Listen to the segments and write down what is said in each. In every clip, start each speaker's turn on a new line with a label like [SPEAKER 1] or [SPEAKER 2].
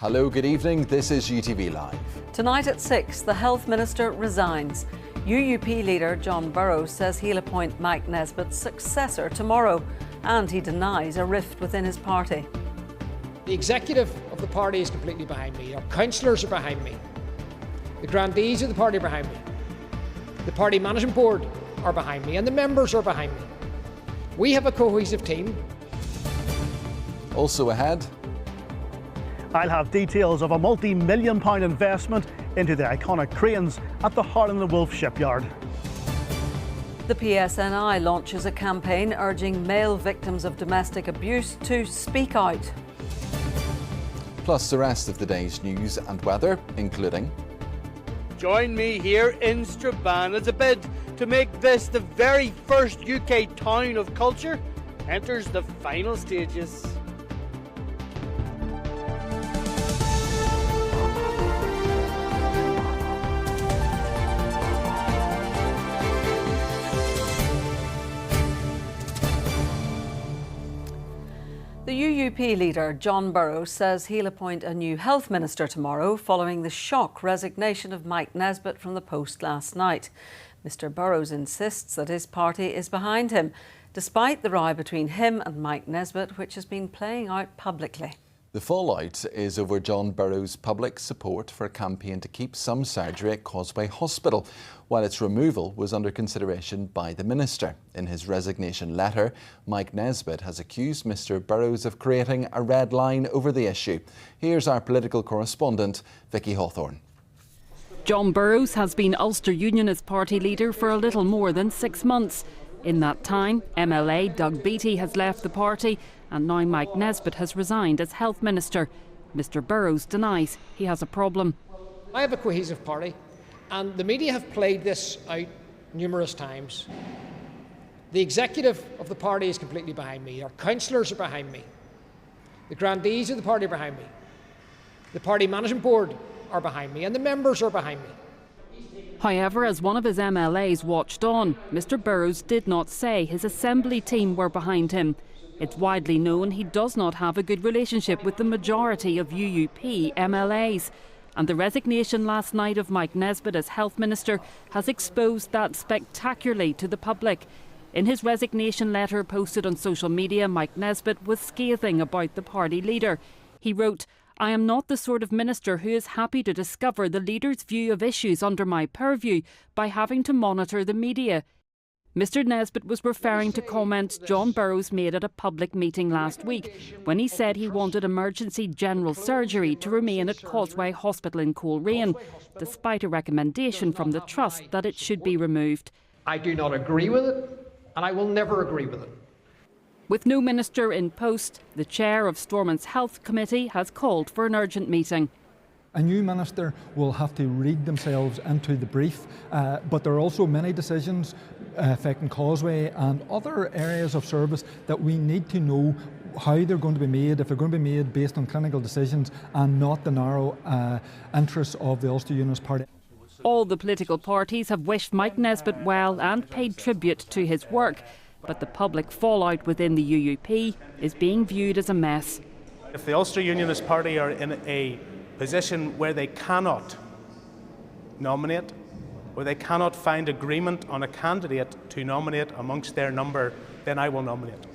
[SPEAKER 1] Hello, good evening. This is UTV Live.
[SPEAKER 2] Tonight at 6, the Health Minister resigns. UUP leader John Burrows says he'll appoint Mike Nesbitt's successor tomorrow, and he denies a rift within his party.
[SPEAKER 3] The executive of the party is completely behind me. Our councillors are behind me. The grandees of the party are behind me. The party management board are behind me, and the members are behind me. We have a cohesive team.
[SPEAKER 1] Also ahead,
[SPEAKER 4] I'll have details of a multi-million-pound investment into the iconic cranes at the Harland and Wolff shipyard.
[SPEAKER 2] The PSNI launches a campaign urging male victims of domestic abuse to speak out.
[SPEAKER 1] plus the rest of the day's news and weather, including...
[SPEAKER 5] Join me here in Strabane as a bid to make this the very first UK town of culture enters the final stages.
[SPEAKER 2] The UUP leader, John Burrows, says he'll appoint a new health minister tomorrow following the shock resignation of Mike Nesbitt from the post last night. Mr Burrows insists that his party is behind him, despite the row between him and Mike Nesbitt, which has been playing out publicly.
[SPEAKER 1] The fallout is over John Burrows' public support for a campaign to keep some surgery at Causeway Hospital, while its removal was under consideration by the minister. In his resignation letter, Mike Nesbitt has accused Mr Burrows of creating a red line over the issue. Here's our political correspondent, Vicky Hawthorne.
[SPEAKER 6] John Burrows has been Ulster Unionist Party leader for a little more than 6 months. In that time, MLA Doug Beattie has left the party, and now Mike Nesbitt has resigned as Health Minister. Mr Burrows denies he has a problem.
[SPEAKER 3] I have a cohesive party, and the media have played this out numerous times. The executive of the party is completely behind me. Our councillors are behind me. The grandees of the party are behind me. The party management board are behind me, and the members are behind me.
[SPEAKER 6] However, as one of his MLAs watched on, Mr Burrows did not say his assembly team were behind him. It's widely known he does not have a good relationship with the majority of UUP MLAs. And the resignation last night of Mike Nesbitt as Health Minister has exposed that spectacularly to the public. In his resignation letter posted on social media, Mike Nesbitt was scathing about the party leader. He wrote, "I am not the sort of minister who is happy to discover the leader's view of issues under my purview by having to monitor the media." Mr Nesbitt was referring to comments John Burrows made at a public meeting last week when he said he wanted emergency general surgery to remain at Causeway Hospital in Coleraine, despite a recommendation from the Trust that it should be removed.
[SPEAKER 3] I do not agree with it, and I will never agree with it.
[SPEAKER 6] With no minister in post, the chair of Stormont's Health Committee has called for an urgent meeting.
[SPEAKER 7] A new minister will have to read themselves into the brief, but there are also many decisions affecting Causeway and other areas of service that we need to know how they're going to be made, if they're going to be made based on clinical decisions and not the narrow interests of the Ulster Unionist Party.
[SPEAKER 6] All the political parties have wished Mike Nesbitt well and paid tribute to his work, but the public fallout within the UUP is being viewed as a mess.
[SPEAKER 8] If the Ulster Unionist Party are in a position where they cannot nominate, where they cannot find agreement on a candidate to nominate amongst their number, then I will nominate.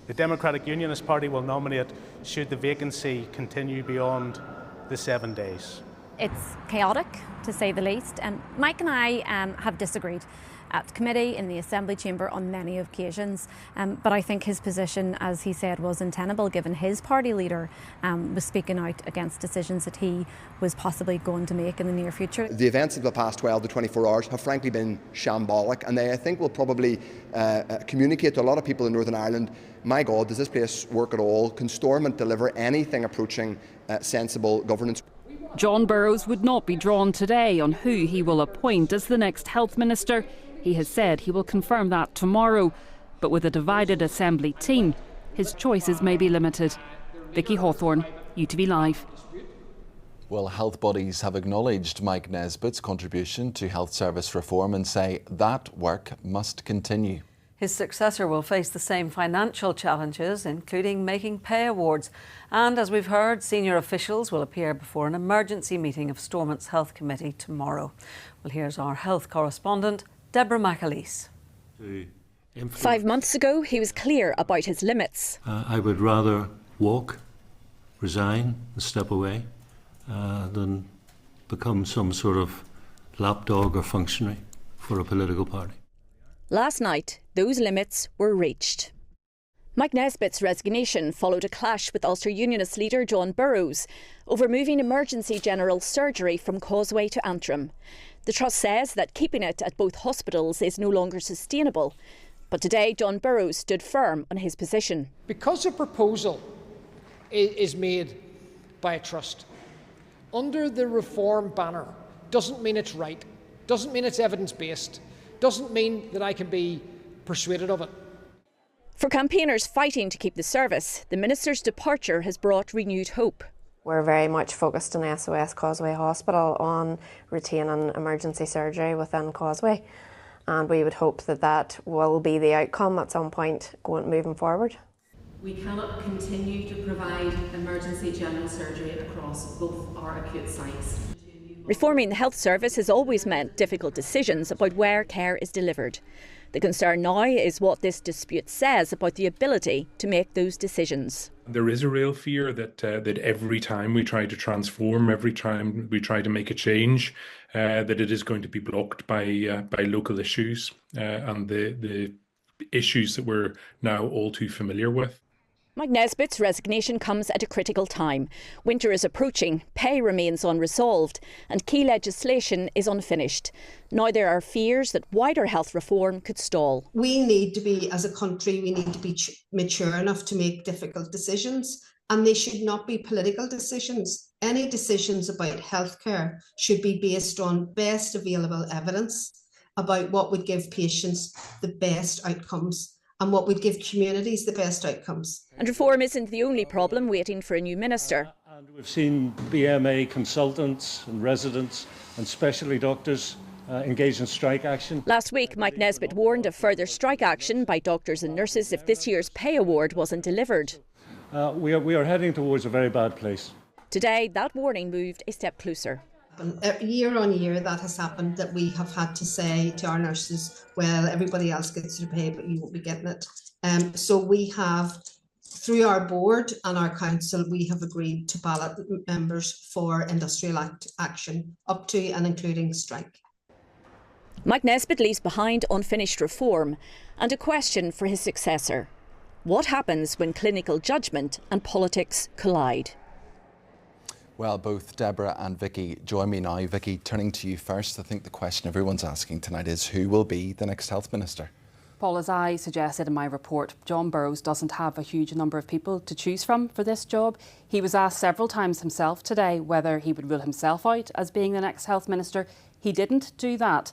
[SPEAKER 8] The Democratic Unionist Party will nominate should the vacancy continue beyond the 7 days.
[SPEAKER 9] It's chaotic, to say the least, and Mike and I have disagreed at committee, in the Assembly chamber on many occasions, but I think his position, as he said, was untenable given his party leader was speaking out against decisions that he was possibly going to make in the near future.
[SPEAKER 10] The events of the past 12 to 24 hours have frankly been shambolic, and they, I think, will probably communicate to a lot of people in Northern Ireland, my God, does this place work at all? Can Stormont deliver anything approaching sensible governance?
[SPEAKER 6] John Burrows would not be drawn today on who he will appoint as the next health minister. He has said he will confirm that tomorrow, but with a divided Assembly team, his choices may be limited. Vicky Hawthorne, UTV Live.
[SPEAKER 1] Well, health bodies have acknowledged Mike Nesbitt's contribution to health service reform and say that work must continue.
[SPEAKER 2] His successor will face the same financial challenges, including making pay awards. And as we've heard, senior officials will appear before an emergency meeting of Stormont's Health Committee tomorrow. Well, here's our health correspondent, Deborah McAleese.
[SPEAKER 11] 5 months ago, he was clear about his limits.
[SPEAKER 12] I would rather walk, resign and step away than become some sort of lapdog or functionary for a political party.
[SPEAKER 11] Last night, those limits were reached. Mike Nesbitt's resignation followed a clash with Ulster Unionist leader John Burrows over moving emergency general surgery from Causeway to Antrim. The Trust says that keeping it at both hospitals is no longer sustainable. But today, John Burrows stood firm on his position.
[SPEAKER 3] Because a proposal is made by a trust under the reform banner doesn't mean it's right, doesn't mean it's evidence-based, doesn't mean that I can be persuaded of it.
[SPEAKER 11] For campaigners fighting to keep the service, the Minister's departure has brought renewed hope.
[SPEAKER 13] We're very much focused in SOS Causeway Hospital on retaining emergency surgery within Causeway, and we would hope that that will be the outcome at some point moving forward.
[SPEAKER 14] We cannot continue to provide emergency general surgery across both our acute sites.
[SPEAKER 11] Reforming the health service has always meant difficult decisions about where care is delivered. The concern now is what this dispute says about the ability to make those decisions.
[SPEAKER 15] There is a real fear that every time we try to transform, every time we try to make a change, that it is going to be blocked by local issues and the issues that we're now all too familiar with.
[SPEAKER 11] Mike Nesbitt's resignation comes at a critical time. Winter is approaching, pay remains unresolved, and key legislation is unfinished. Now there are fears that wider health reform could stall.
[SPEAKER 16] We need to be, as a country, we need to be mature enough to make difficult decisions, and they should not be political decisions. Any decisions about healthcare should be based on best available evidence about what would give patients the best outcomes and what would give communities the best outcomes.
[SPEAKER 11] And reform isn't the only problem waiting for a new minister.
[SPEAKER 17] And we've seen BMA consultants and residents and specialty doctors engaged in strike action.
[SPEAKER 11] Last week, Mike Nesbitt warned of further strike action by doctors and nurses if this year's pay award wasn't delivered.
[SPEAKER 17] We are heading towards a very bad place.
[SPEAKER 11] Today, that warning moved a step closer.
[SPEAKER 16] Year on year that has happened, that we have had to say to our nurses, well, everybody else gets their pay but you won't be getting it. So we have, through our board and our council, we have agreed to ballot members for industrial action up to and including strike.
[SPEAKER 11] Mike Nesbitt leaves behind unfinished reform and a question for his successor. What happens when clinical judgment and politics collide?
[SPEAKER 1] Well, both Deborah and Vicky join me now. Vicky, turning to you first, I think the question everyone's asking tonight is who will be the next health minister?
[SPEAKER 6] Paul, as I suggested in my report, John Burrows doesn't have a huge number of people to choose from for this job. He was asked several times himself today whether he would rule himself out as being the next health minister. He didn't do that.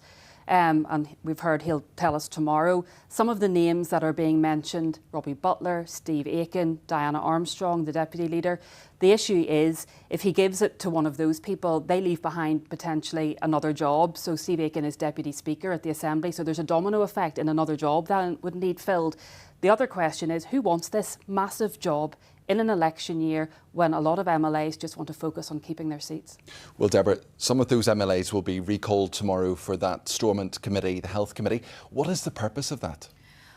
[SPEAKER 6] And we've heard he'll tell us tomorrow. Some of the names that are being mentioned: Robbie Butler, Steve Aiken, Diana Armstrong, the deputy leader. The issue is, if he gives it to one of those people, they leave behind potentially another job. So Steve Aiken is deputy speaker at the Assembly, so there's a domino effect in another job that would need filled. The other question is, who wants this massive job in an election year when a lot of MLAs just want to focus on keeping their seats?
[SPEAKER 1] Well, Deborah, some of those MLAs will be recalled tomorrow for that Stormont committee, the health committee. What is the purpose of that?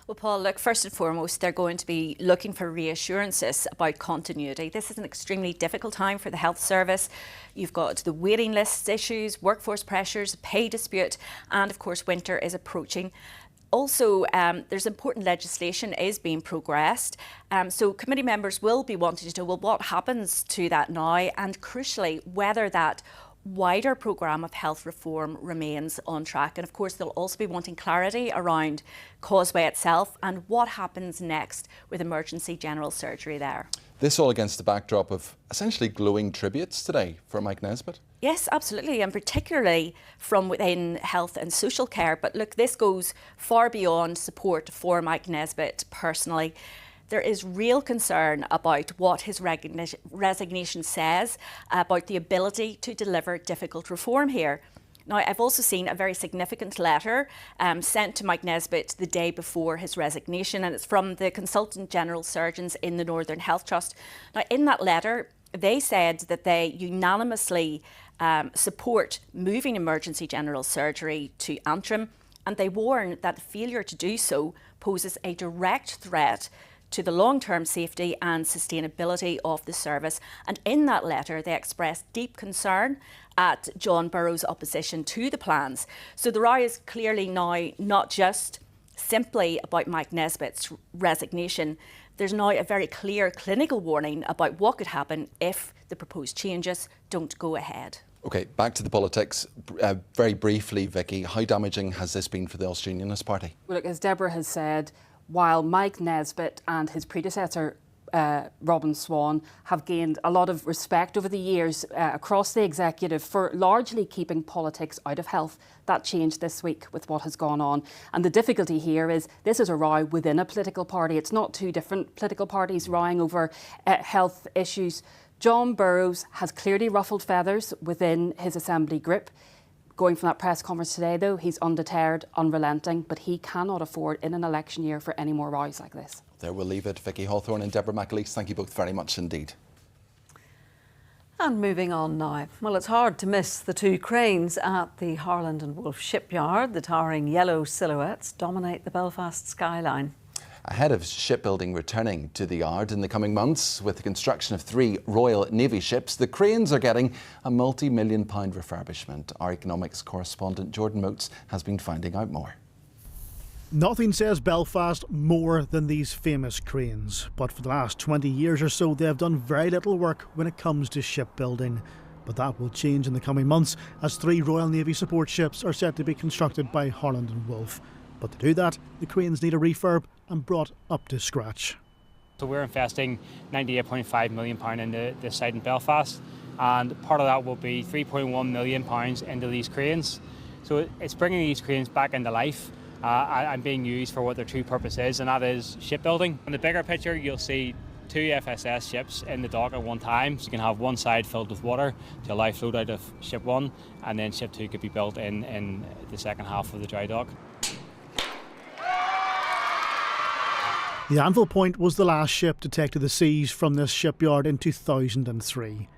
[SPEAKER 9] Well, Paul, look, first and foremost, they're going to be looking for reassurances about continuity. This is an extremely difficult time for the health service. You've got the waiting list issues, workforce pressures, pay dispute, and of course winter is approaching. Also, there's important legislation is being progressed. So committee members will be wanting to know, well, what happens to that now? And crucially, whether that wider programme of health reform remains on track. And of course, they'll also be wanting clarity around Causeway itself and what happens next with emergency general surgery there.
[SPEAKER 1] This all against the backdrop of essentially glowing tributes today for Mike Nesbitt.
[SPEAKER 9] Yes, absolutely, and particularly from within health and social care. But look, this goes far beyond support for Mike Nesbitt personally. There is real concern about what his resignation says about the ability to deliver difficult reform here.
[SPEAKER 11] Now, I've also seen a very significant letter sent to Mike Nesbitt the day before his resignation, and it's from the Consultant General Surgeons in the Northern Health Trust. Now, in that letter, they said that they unanimously support moving emergency general surgery to Antrim, and they warn that failure to do so poses a direct threat to the long-term safety and sustainability of the service. And in that letter, they expressed deep concern at John Burrows' opposition to the plans. So the row is clearly now not just simply about Mike Nesbitt's resignation. There's now a very clear clinical warning about what could happen if the proposed changes don't go ahead.
[SPEAKER 1] OK, back to the politics. Very briefly, Vicky, how damaging has this been for the Ulster Unionist Party?
[SPEAKER 6] Well, look, as Deborah has said, while Mike Nesbitt and his predecessor, Robin Swan, have gained a lot of respect over the years across the executive for largely keeping politics out of health, that changed this week with what has gone on. And the difficulty here is this is a row within a political party. It's not two different political parties rowing over health issues. John Burrows has clearly ruffled feathers within his Assembly grip. Going from that press conference today, though, he's undeterred, unrelenting, but he cannot afford in an election year for any more rows like this.
[SPEAKER 1] There we'll leave it. Vicky Hawthorne and Deborah McAleese, thank you both very much indeed.
[SPEAKER 2] And moving on now. Well, it's hard to miss the two cranes at the Harland and Wolff shipyard. The towering yellow silhouettes dominate the Belfast skyline.
[SPEAKER 1] Ahead of shipbuilding returning to the yard in the coming months, with the construction of 3 Royal Navy ships, the cranes are getting a multi-million-pound refurbishment. Our economics correspondent Jordan Moats has been finding out more.
[SPEAKER 4] Nothing says Belfast more than these famous cranes, but for the last 20 years or so they've done very little work when it comes to shipbuilding. But that will change in the coming months as 3 Royal Navy support ships are set to be constructed by Harland and Wolff. But to do that, the cranes need a refurb and brought up to scratch.
[SPEAKER 18] So we're investing £98.5 million into this site in Belfast, and part of that will be £3.1 million into these cranes. So it's bringing these cranes back into life and being used for what their true purpose is, and that is shipbuilding. In the bigger picture, you'll see 2 FSS ships in the dock at one time, so you can have one side filled with water to allow float out of ship 1, and then ship 2 could be built in the second half of the dry dock.
[SPEAKER 4] The Anvil Point was the last ship to take to the seas from this shipyard in 2003.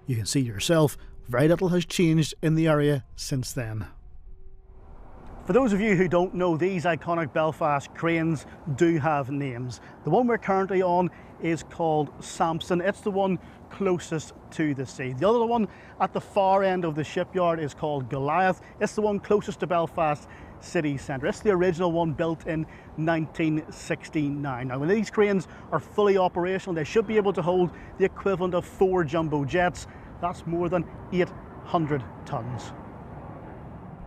[SPEAKER 4] You can see yourself, very little has changed in the area since then. For those of you who don't know, these iconic Belfast cranes do have names. The one we're currently on is called Samson. It's the one closest to the sea. The other one at the far end of the shipyard is called Goliath. It's the one closest to Belfast city centre. It's the original one built in 1969. Now, when these cranes are fully operational, they should be able to hold the equivalent of 4 jumbo jets. That's more than 800 tonnes.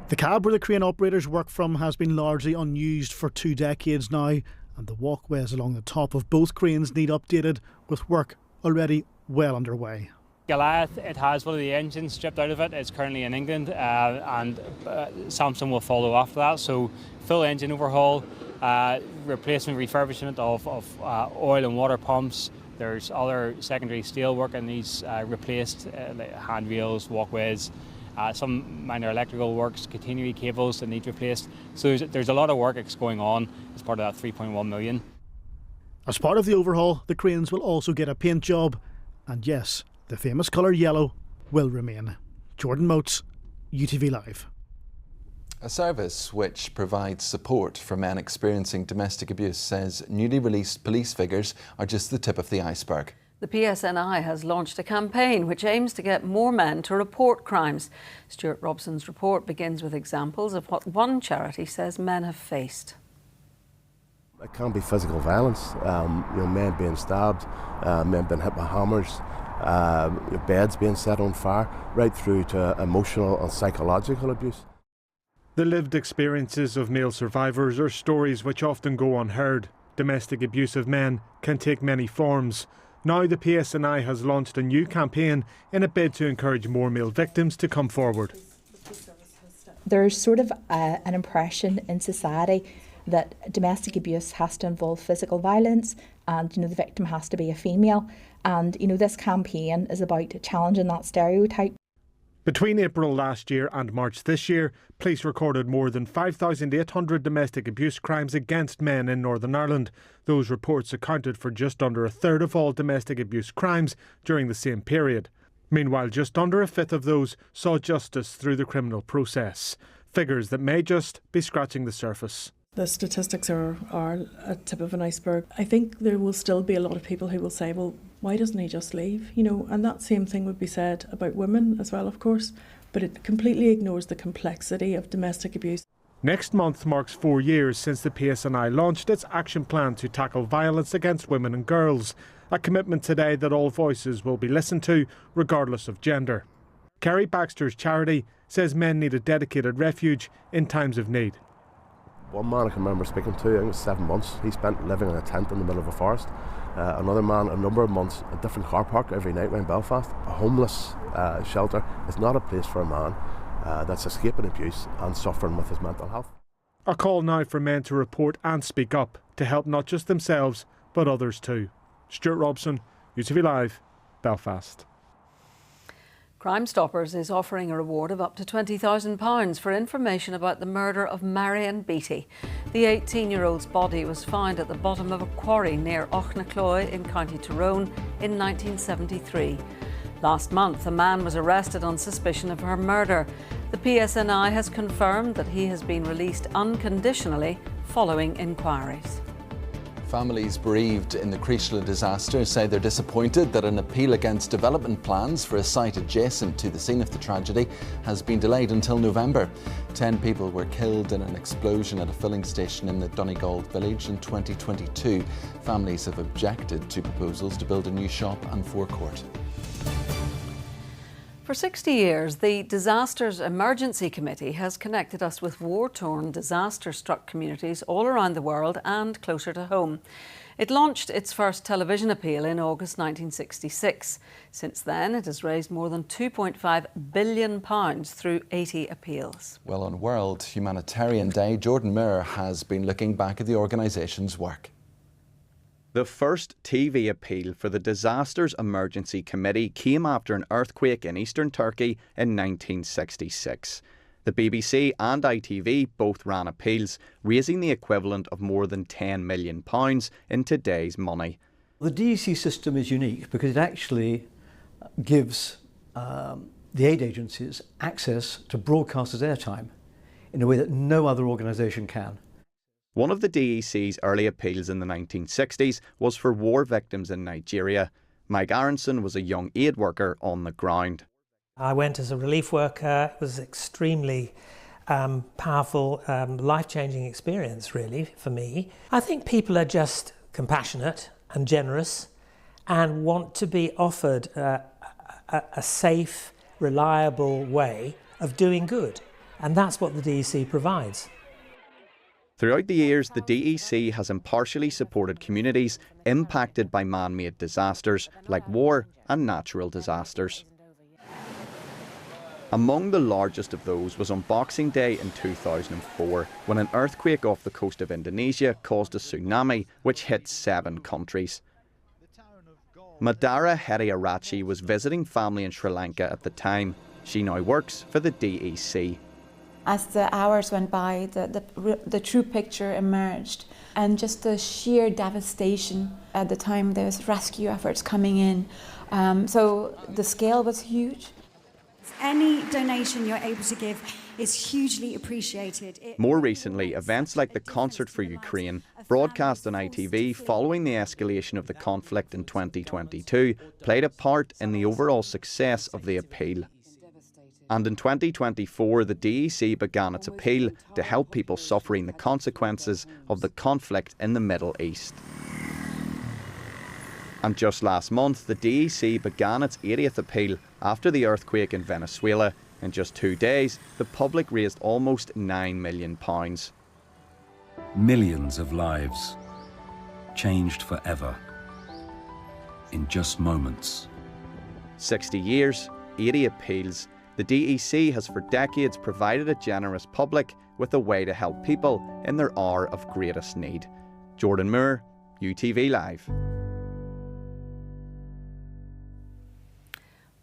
[SPEAKER 4] The cab where the crane operators work from has been largely unused for 2 decades now, and the walkways along the top of both cranes need updated, with work already well underway.
[SPEAKER 18] Goliath, it has one of the engines stripped out of it. It's currently in England, and Samson will follow after that. So full engine overhaul, replacement, refurbishment of oil and water pumps. There's other secondary steel work in these replaced, like handrails, walkways, some minor electrical works, catenary cables that need replaced. So there's a lot of work that's going on as part of that 3.1 million.
[SPEAKER 4] As part of the overhaul, the cranes will also get a paint job, and yes, the famous colour yellow will remain. Jordan Moats, UTV Live.
[SPEAKER 1] A service which provides support for men experiencing domestic abuse says newly released police figures are just the tip of the iceberg.
[SPEAKER 2] The PSNI has launched a campaign which aims to get more men to report crimes. Stuart Robson's report begins with examples of what one charity says men have faced.
[SPEAKER 19] It can be physical violence, men being stabbed, men being hit with hammers, beds being set on fire, right through to emotional and psychological abuse.
[SPEAKER 20] The lived experiences of male survivors are stories which often go unheard. Domestic abuse of men can take many forms. Now the PSNI has launched a new campaign in a bid to encourage more male victims to come forward.
[SPEAKER 21] There's sort of an impression in society that domestic abuse has to involve physical violence, and the victim has to be a female. And this campaign is about challenging that stereotype.
[SPEAKER 20] Between April last year and March this year, police recorded more than 5,800 domestic abuse crimes against men in Northern Ireland. Those reports accounted for just under a third of all domestic abuse crimes during the same period. Meanwhile, just under a fifth of those saw justice through the criminal process. Figures that may just be scratching the surface.
[SPEAKER 5] The statistics are a tip of an iceberg. I think there will still be a lot of people who will say, well, why doesn't he just leave? And that same thing would be said about women as well, of course, but it completely ignores the complexity of domestic abuse.
[SPEAKER 20] Next month marks 4 years since the PSNI launched its action plan to tackle violence against women and girls, a commitment today that all voices will be listened to, regardless of gender. Kerry Baxter's charity says men need a dedicated refuge in times of need.
[SPEAKER 19] One man I can remember speaking to, I think it was 7 months, he spent living in a tent in the middle of a forest. Another man, a number of months, a different car park every night around Belfast. A homeless shelter is not a place for a man that's escaping abuse and suffering with his mental health.
[SPEAKER 20] A call now for men to report and speak up to help not just themselves but others too. Stuart Robson, UTV Live, Belfast.
[SPEAKER 2] Crime Stoppers is offering a reward of up to £20,000 for information about the murder of Marion Beattie. The 18-year-old's body was found at the bottom of a quarry near Ochnacloy in County Tyrone in 1973. Last month, a man was arrested on suspicion of her murder. The PSNI has confirmed that he has been released unconditionally following inquiries.
[SPEAKER 1] Families bereaved in the Creeshla disaster say they're disappointed that an appeal against development plans for a site adjacent to the scene of the tragedy has been delayed until November. 10 people were killed in an explosion at a filling station in the Donegal village in 2022. Families have objected to proposals to build a new shop and forecourt.
[SPEAKER 2] For 60 years, the Disasters Emergency Committee has connected us with war-torn, disaster-struck communities all around the world and closer to home. It launched its first television appeal in August 1966. Since then, it has raised more than £2.5 billion through 80 appeals.
[SPEAKER 1] Well, on World Humanitarian Day, Jordan Muir has been looking back at the organisation's work.
[SPEAKER 22] The first TV appeal for the Disasters Emergency Committee came after an earthquake in eastern Turkey in 1966. The BBC and ITV both ran appeals, raising the equivalent of more than £10 million in today's money.
[SPEAKER 23] The DEC system is unique because it actually gives the aid agencies access to broadcasters' airtime in a way that no other organisation can.
[SPEAKER 22] One of the DEC's early appeals in the 1960s was for war victims in Nigeria. Mike Aronson was a young aid worker on the ground.
[SPEAKER 24] I went as a relief worker. It was an extremely powerful, life-changing experience, really, for me. I think people are just compassionate and generous and want to be offered a safe, reliable way of doing good. And that's what the DEC provides.
[SPEAKER 22] Throughout the years, the DEC has impartially supported communities impacted by man-made disasters like war and natural disasters. Among the largest of those was on Boxing Day in 2004, when an earthquake off the coast of Indonesia caused a tsunami which hit 7 countries. Madara Heriarachi was visiting family in Sri Lanka at the time. She now works for the DEC.
[SPEAKER 25] As the hours went by, the true picture emerged, and just the sheer devastation at the time. There was rescue efforts coming in, so the scale was huge.
[SPEAKER 26] Any donation you're able to give is hugely appreciated.
[SPEAKER 22] More recently, events like the Concert for Ukraine, broadcast on ITV following the escalation of the conflict in 2022, played a part in the overall success of the appeal. And in 2024, the DEC began its appeal to help people suffering the consequences of the conflict in the Middle East. And just last month, the DEC began its 80th appeal after the earthquake in Venezuela. In just 2 days, the public raised almost £9 million.
[SPEAKER 27] Millions of lives changed forever in just moments.
[SPEAKER 22] 60 years, 80 appeals. The DEC has for decades provided a generous public with a way to help people in their hour of greatest need. Jordan Moore, UTV Live.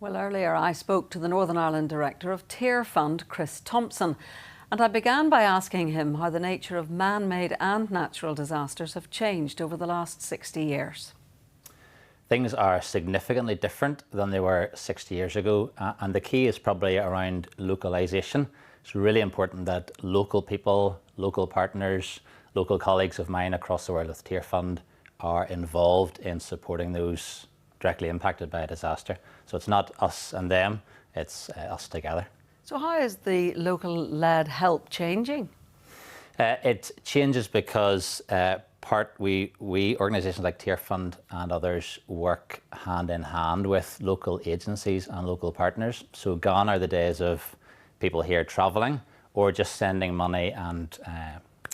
[SPEAKER 2] Well, earlier I spoke to the Northern Ireland Director of Tear Fund, Chris Thompson, and I began by asking him how the nature of man-made and natural disasters have changed over the last 60 years.
[SPEAKER 3] Things are significantly different than they were 60 years ago, and the key is probably around localisation. It's really important that local people, local partners, local colleagues of mine across the world with Tear Fund are involved in supporting those directly impacted by a disaster. So it's not us and them, it's us together.
[SPEAKER 2] So how is the local-led help changing?
[SPEAKER 3] It changes because we organisations like Tear Fund and others work hand in hand with local agencies and local partners. So gone are the days of people here travelling or just sending money and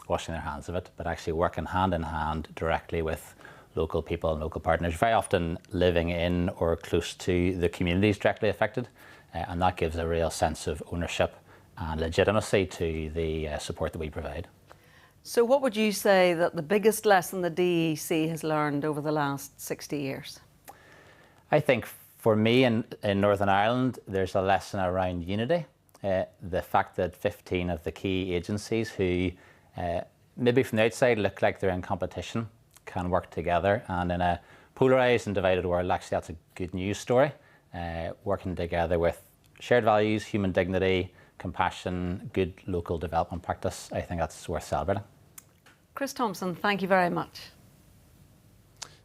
[SPEAKER 3] washing their hands of it, but actually working hand in hand directly with local people and local partners, very often living in or close to the communities directly affected, and that gives a real sense of ownership and legitimacy to the support that we provide.
[SPEAKER 2] So what would you say that the biggest lesson the DEC has learned over the last 60 years?
[SPEAKER 3] I think for me in Northern Ireland, there's a lesson around unity. The fact that 15 of the key agencies who maybe from the outside look like they're in competition can work together, and in a polarised and divided world, actually that's a good news story. Working together with shared values, human dignity, compassion, good local development practice, I think that's worth celebrating.
[SPEAKER 2] Chris Thompson, thank you very much.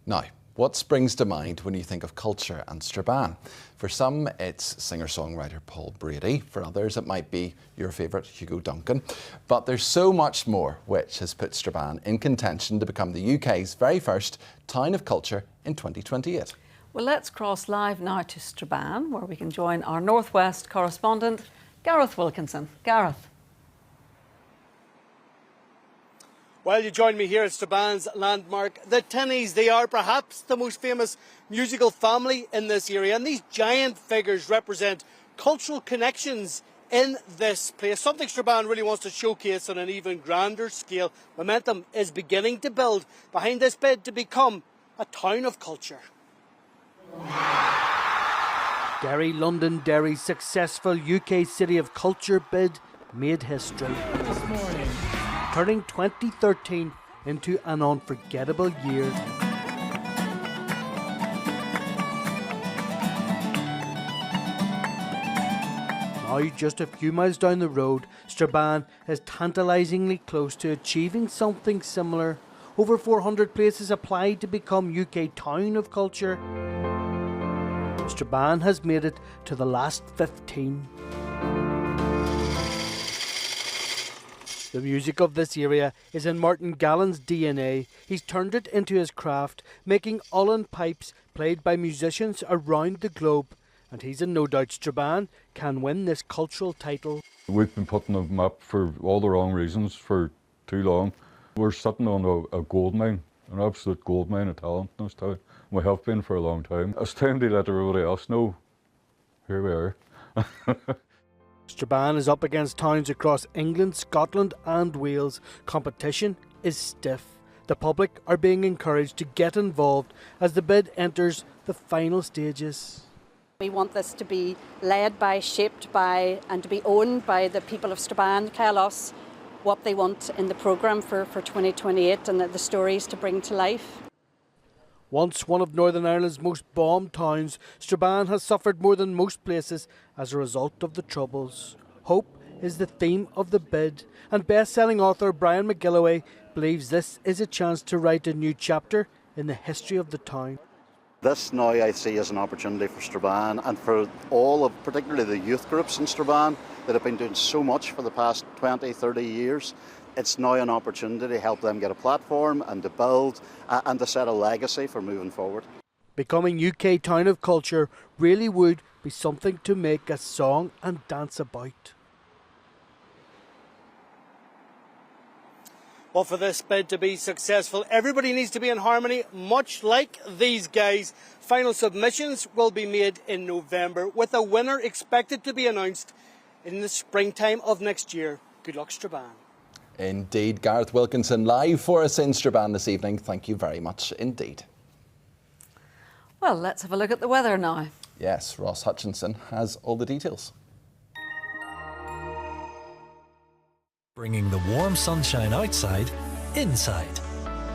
[SPEAKER 1] Now, what springs to mind when you think of culture and Strabane? For some, it's singer-songwriter Paul Brady. For others, it might be your favourite Hugo Duncan. But there's so much more which has put Strabane in contention to become the UK's very first town of culture in 2028.
[SPEAKER 2] Well, let's cross live now to Strabane, where we can join our Northwest correspondent, Gareth Wilkinson. Gareth.
[SPEAKER 7] Well, you join me here at Strabane's landmark, the Tinnies. They are perhaps the most famous musical family in this area, and these giant figures represent cultural connections in this place, something Strabane really wants to showcase on an even grander scale. Momentum is beginning to build behind this bid to become a town of culture.
[SPEAKER 8] Derry, Londonderry's successful UK City of Culture bid made history, turning 2013 into an unforgettable year. Now, just a few miles down the road, Strabane is tantalisingly close to achieving something similar. Over 400 places applied to become UK Town of Culture. Strabane has made it to the last 15. The music of this area is in Martin Gallen's DNA. He's turned it into his craft, making Ullin pipes played by musicians around the globe. And he's in no doubt Strabane can win this cultural title.
[SPEAKER 10] We've been putting them up for all the wrong reasons for too long. We're sitting on a gold mine, an absolute gold mine of talent in this town. We have been for a long time. It's time to let everybody else know. Here we are.
[SPEAKER 8] Strabane is up against towns across England, Scotland and Wales. Competition is stiff. The public are being encouraged to get involved as the bid enters the final stages.
[SPEAKER 12] We want this to be led by, shaped by and to be owned by the people of Strabane. Tell us what they want in the programme for 2028 and the stories to bring to life.
[SPEAKER 8] Once one of Northern Ireland's most bombed towns, Strabane has suffered more than most places as a result of the Troubles. Hope is the theme of the bid, and best-selling author Brian McGilloway believes this is a chance to write a new chapter in the history of the town.
[SPEAKER 13] This now I see as an opportunity for Strabane and for all of, particularly the youth groups in Strabane that have been doing so much for the past 20, 30 years. It's now an opportunity to help them get a platform and to build and to set a legacy for moving forward.
[SPEAKER 8] Becoming UK Town of Culture really would be something to make a song and dance about.
[SPEAKER 7] Well, for this bid to be successful, everybody needs to be in harmony, much like these guys. Final submissions will be made in November, with a winner expected to be announced in the springtime of next year. Good luck, Strabane.
[SPEAKER 1] Indeed, Gareth Wilkinson live for us in Strabane this evening. Thank you very much indeed.
[SPEAKER 2] Well, let's have a look at the weather now.
[SPEAKER 1] Yes, Ross Hutchinson has all the details.
[SPEAKER 6] Bringing the warm sunshine outside, inside.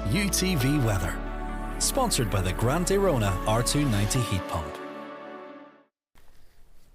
[SPEAKER 6] UTV weather. Sponsored by the Grande Rona R290 heat pump.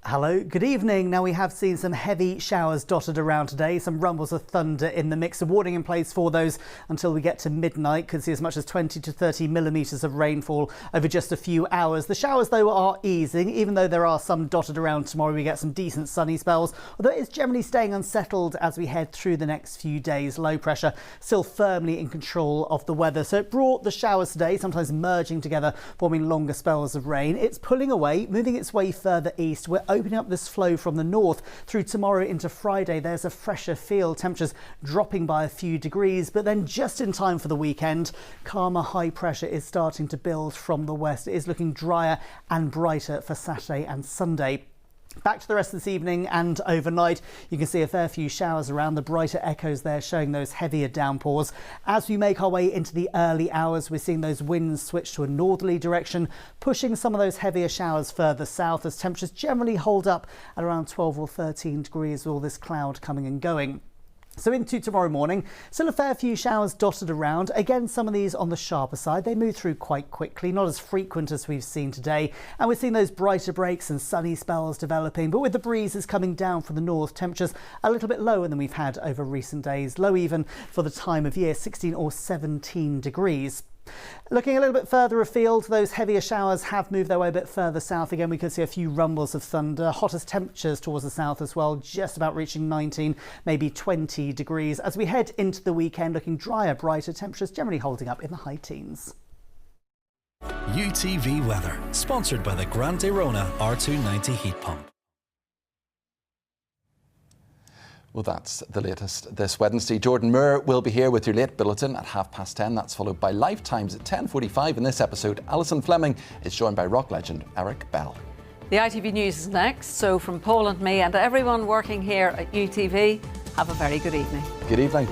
[SPEAKER 9] Hello, good evening. Now we have seen some heavy showers dotted around today, some rumbles of thunder in the mix. A warning in place for those until we get to midnight. Could see as much as 20 to 30 millimetres of rainfall over just a few hours. The showers though are easing, even though there are some dotted around tomorrow. We get some decent sunny spells, although it's generally staying unsettled as we head through the next few days. Low pressure still firmly in control of the weather. So it brought the showers today, sometimes merging together, forming longer spells of rain. It's pulling away, moving its way further east. We're opening up this flow from the north through tomorrow into Friday. There's a fresher feel, temperatures dropping by a few degrees, but then just in time for the weekend, calmer high pressure is starting to build from the west. It is looking drier and brighter for Saturday and Sunday. Back to the rest of this evening and overnight, you can see a fair few showers around, the brighter echoes there showing those heavier downpours. As we make our way into the early hours, we're seeing those winds switch to a northerly direction, pushing some of those heavier showers further south as temperatures generally hold up at around 12 or 13 degrees with all this cloud coming and going. So into tomorrow morning, still a fair few showers dotted around. Again, some of these on the sharper side. They move through quite quickly, not as frequent as we've seen today. And we're seeing those brighter breaks and sunny spells developing. But with the breezes coming down from the north, temperatures a little bit lower than we've had over recent days. Low even for the time of year, 16 or 17 degrees. Looking a little bit further afield, those heavier showers have moved their way a bit further south. Again, we could see a few rumbles of thunder. Hottest temperatures towards the south as well, just about reaching 19, maybe 20 degrees. As we head into the weekend, looking drier, brighter, temperatures generally holding up in the high teens.
[SPEAKER 6] UTV weather, sponsored by the Grande Rona R290 heat pump.
[SPEAKER 1] Well, that's the latest this Wednesday. Jordan Moore will be here with your late bulletin at 10:30. That's followed by Lifetimes at 10:45. In this episode, Alison Fleming is joined by rock legend Eric Bell.
[SPEAKER 2] The ITV News is next. So from Paul and me and everyone working here at UTV, have a very good evening.
[SPEAKER 1] Good evening.